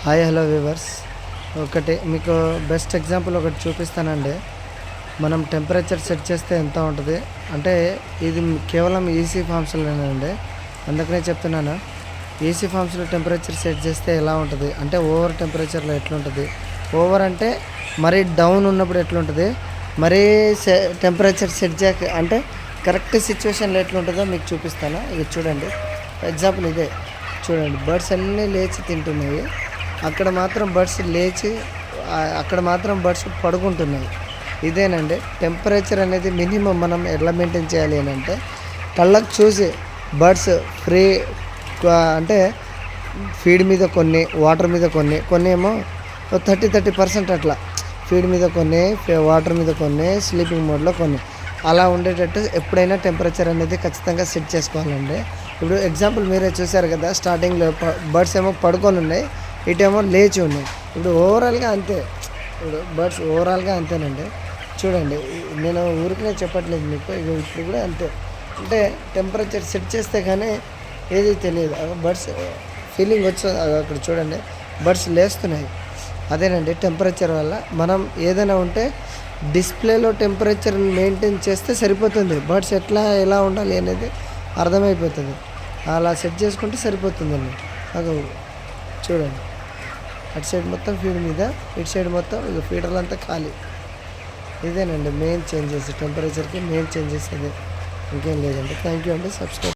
Hi hello viewers. ఒకటి మీకు best example ఒకటి చూపిస్తానండి. మనం టెంపరేచర్ సెట్ చేస్తే ఎంత ఉంటుంది అంటే ఇది కేవలం ఈసీ ఫామ్స్లోనేనండి. అందుకనే చెప్తున్నాను, ఈసీ ఫామ్స్లో టెంపరేచర్ సెట్ చేస్తే ఎలా ఉంటుంది అంటే ఓవర్ టెంపరేచర్లో ఎట్లుంటుంది, ఓవర్ అంటే మరీ డౌన్ ఉన్నప్పుడు ఎట్లుంటుంది, మరీ టెంపరేచర్ సెట్ చేయక అంటే కరెక్ట్ సిచ్యువేషన్లో ఎట్లుంటుందో మీకు చూపిస్తాను. ఇది చూడండి, ఎగ్జాంపుల్ ఇదే చూడండి. బర్డ్స్ అన్నీ లేచి తింటున్నాయి, అక్కడ మాత్రం బర్డ్స్ పడుకుంటున్నాయి. ఇదేనండి టెంపరేచర్ అనేది మినిమం మనం ఎలా మెయింటైన్ చేయాలి అని అంటే కళ్ళకు చూసి బర్డ్స్ ఫ్రీ అంటే ఫీడ్ మీద కొన్ని, వాటర్ మీద కొన్ని ఏమో 30% అట్లా ఫీడ్ మీద కొన్ని, వాటర్ మీద కొన్ని, స్లీపింగ్ మోడ్లో కొన్ని, అలా ఉండేటట్టు ఎప్పుడైనా టెంపరేచర్ అనేది ఖచ్చితంగా సెట్ చేసుకోవాలండి. ఇప్పుడు ఎగ్జాంపుల్ మీరే చూసారు కదా, స్టార్టింగ్లో బర్డ్స్ ఏమో పడుకొని ఉన్నాయి, ఇటేమో లేచి ఉన్నాయి. ఇప్పుడు ఓవరాల్గా అంతే, ఇప్పుడు బర్డ్స్ ఓవరాల్గా అంతేనండి. చూడండి, నేను ఊరికనే చెప్పట్లేదు మీకు, ఇప్పుడు కూడా అంతే. అంటే టెంపరేచర్ సెట్ చేస్తే కానీ ఏది తెలియదు, బర్డ్స్ ఫీలింగ్ వచ్చి అక్కడ చూడండి బర్డ్స్ లేస్తున్నాయి. అదేనండి టెంపరేచర్ వల్ల మనం ఏదైనా ఉంటే డిస్ప్లేలో టెంపరేచర్ మెయింటైన్ చేస్తే సరిపోతుంది. బర్డ్స్ ఎలా ఉండాలి అనేది అర్థమైపోతుంది, అలా సెట్ చేసుకుంటే సరిపోతుందండి. అది చూడండి, అటు సైడ్ మొత్తం ఫీడ్ మీద, ఇటు సైడ్ మొత్తం ఇక ఫీడర్లు అంతా ఖాళీ. ఇదేనండి మెయిన్ చేంజెస్, టెంపరేచర్కి మెయిన్ చేంజెస్ అదే, ఇంకేం లేదండి. థ్యాంక్ యూ అండి. సబ్స్క్రైబ్.